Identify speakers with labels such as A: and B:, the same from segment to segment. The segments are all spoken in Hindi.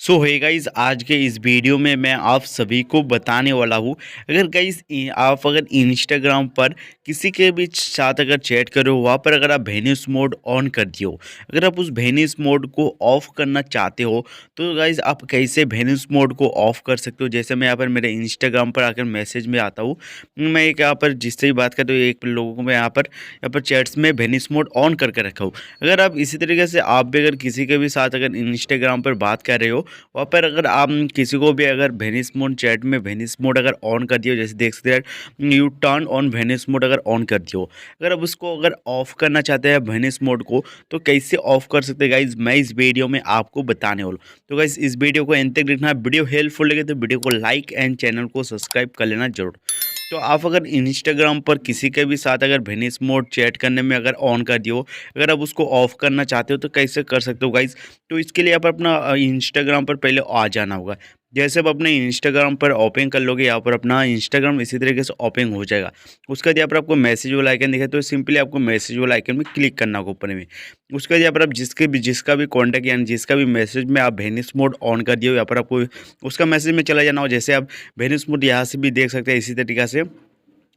A: सो है गाइज, आज के इस वीडियो में मैं आप सभी को बताने वाला हूँ। अगर गाइज आप अगर इंस्टाग्राम पर किसी के भी साथ अगर चैट करो, वहाँ पर अगर आप वेनिस मोड ऑन कर दियो, अगर आप उस वेनिस मोड को ऑफ करना चाहते हो तो गाइज आप कैसे वेनिस मोड को ऑफ कर सकते हो। जैसे मैं यहाँ पर मेरे इंस्टाग्राम पर आकर मैसेज में आता हूँ, मैं एक यहाँ पर जिससे भी बात करता हूँ, एक लोगों को मैं यहाँ पर चैट्स में वेनिस मोड ऑन करके रखा हूँ। अगर आप इसी तरीके से आप भी अगर किसी के भी साथ अगर इंस्टाग्राम पर बात कर रहे हो, वहाँ पर अगर आप किसी को भी अगर वेनिस मोड चैट में वेनिस मोड अगर ऑन कर दियो, जैसे देख सकते हैं U turn on vanish mode अगर ऑन कर दियो, अगर आप उसको अगर ऑफ करना चाहते हैं वेनिस मोड को, तो कैसे ऑफ कर सकते हैं गाइज, मैं इस वीडियो में आपको बताने वाला हूँ। तो गाइज इस वीडियो को एंड तक देखना। वीडियो हेल्पफुल लगे तो वीडियो को लाइक एंड चैनल को सब्सक्राइब कर लेना जरूर। तो आप अगर इंस्टाग्राम पर किसी के भी साथ अगर वेनिस मोड चैट करने में अगर ऑन कर दियो, अगर आप उसको ऑफ करना चाहते हो तो कैसे कर सकते हो गाइज। तो इसके लिए आप अपना इंस्टाग्राम पर पहले आ जाना होगा। जैसे आप अपने इंस्टाग्राम पर ओपन कर लोगे, यहाँ पर अपना इंस्टाग्राम इसी तरीके से ओपन हो जाएगा। उसके बाद यहाँ पर आपको मैसेज वाला आइकन दिखे, तो सिंपली आपको मैसेज वाला आइकन में क्लिक करना होगा ऊपर में। उसके बाद यहाँ पर आप जिसका भी कॉन्टैक्ट यानी जिसका भी मैसेज में आप वेनिस मोड ऑन कर दिए हो, यहाँ पर आपको उसका मैसेज में चला जाना हो। जैसे आप वेनिस मोड यहाँ से भी देख सकते हैं, इसी तरीके से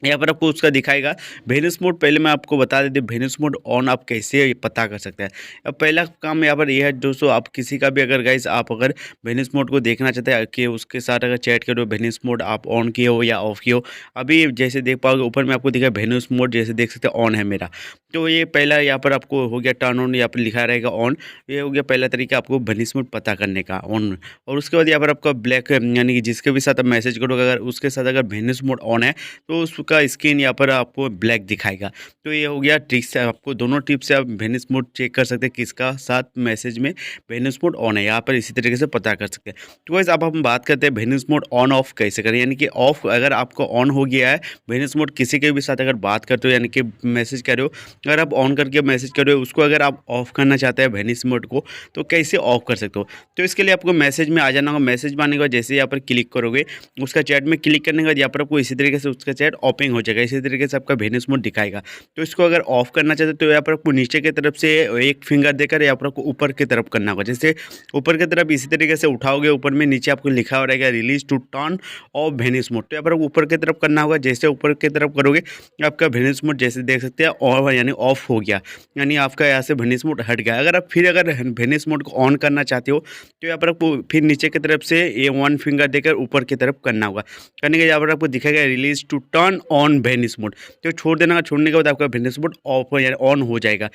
A: यहाँ पर आपको उसका दिखाएगा वेनिस मोड। पहले मैं आपको बता देती हूँ वेनिस मोड ऑन आप कैसे पता कर सकते हैं। अब पहला काम यहाँ पर यह है दोस्तों, आप किसी का भी अगर गाइस आप अगर वेनिस मोड को देखना चाहते हैं कि उसके साथ अगर चैट करो, वेनिस मोड आप ऑन किए हो या ऑफ किए हो, अभी जैसे देख पाओगे ऊपर में आपको दिखा वेनिस मोड, जैसे देख सकते हैं ऑन है मेरा। तो ये पहला यहाँ पर आपको हो गया टर्न ऑन, यहाँ पर लिखा रहेगा ऑन। ये हो गया पहला तरीका आपको वेनिस मोड पता करने का, ऑन। और उसके बाद यहाँ पर आपका ब्लैक यानी कि जिसके भी साथ आप मैसेज करोगे, अगर उसके साथ अगर वेनिस मोड ऑन है तो उसका स्क्रीन यहाँ पर आपको ब्लैक दिखाएगा। तो ये हो गया ट्रिक्स है, आपको दोनों टिप से आप वेनिस मोड चेक कर सकते हैं किसका साथ मैसेज में वेनिस मोड ऑन है, यहाँ पर इसी तरीके से पता कर सकते हैं। तो वैसे अब हम बात करते हैं वेनिस मोड ऑन ऑफ कैसे करें। यानी कि ऑफ अगर आपको ऑन हो गया है वेनिस मोड, किसी के भी साथ अगर बात करते हो यानी कि मैसेज कर रहे हो, अगर आप ऑन करके मैसेज कर रहे हो, उसको अगर आप ऑफ करना चाहते हैं वेनिस मोड को, तो कैसे ऑफ कर सकते हो। तो इसके लिए आपको मैसेज में आ जाना होगा। मैसेज में आने के बाद जैसे यहाँ पर क्लिक करोगे, उसका चैट में क्लिक करने के बाद यहाँ पर आपको इसी तरीके से उसका चैट ओपन हो जाएगा, इसी तरीके से आपका वेनिस मोड दिखाएगा। तो इसको अगर ऑफ करना चाहते हो तो यहाँ पर आपको नीचे की तरफ से एक फिंगर देकर यहाँ पर आपको ऊपर की तरफ करना होगा। जैसे ऊपर की तरफ इसी तरीके से उठाओगे, ऊपर में नीचे आपको लिखा हो रहेगा release to turn off vanish mode, तो यहाँ पर ऊपर की तरफ करना होगा। जैसे ऊपर की तरफ करोगे आपका वेनिस मोड जैसे देख सकते हैं और यानी ऑफ हो गया, यानी आपका यहाँ से वेनिस मोड हट गया। अगर आप फिर अगर वेनिस मोड को ऑन करना चाहते हो तो यहाँ पर आपको फिर नीचे की तरफ से ये वन फिंगर देकर ऊपर की तरफ करना होगा। करने के यहाँ पर आपको दिखेगा release to turn on vanish mode, तो छोड़ देना। छोड़ने के बाद आपका वेनिस मोड ऑफ यानी ऑन हो जाएगा।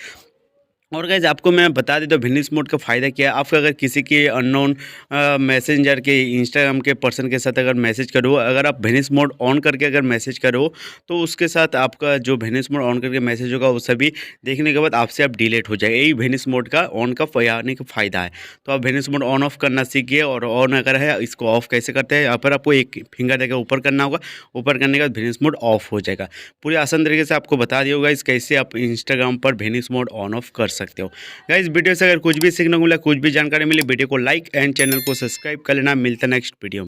A: और गाइज आपको मैं बता देता हूँ वेनिस मोड का फ़ायदा क्या है। आपका अगर किसी के अननोन मैसेंजर के इंस्टाग्राम के पर्सन के साथ अगर मैसेज करो, अगर आप वेनिस मोड ऑन करके अगर मैसेज करो, तो उसके साथ आपका जो वेनिस मोड ऑन करके मैसेज होगा वो सभी देखने के बाद आपसे आप डिलीट हो जाएगा। यही वेनिस मोड का ऑन का यानी कि फ़ायदा है। तो आप वेनिस मोड ऑन ऑफ करना सीखिए। और ऑन अगर है इसको ऑफ कैसे करते हैं, यहाँ पर आपको एक फिंगर देकर ऊपर करना होगा, ऊपर करने के बाद वेनिस मोड ऑफ हो जाएगा। पूरी आसान तरीके से आपको बता दिया होगा इस कैसे आप इंस्टाग्राम पर वेनिस मोड ऑन ऑफ कर सकते हो। गाइस वीडियो से अगर कुछ भी सीखने को मिला, कुछ भी जानकारी मिली, वीडियो को लाइक एंड चैनल को सब्सक्राइब कर लेना। मिलता है नेक्स्ट वीडियो में।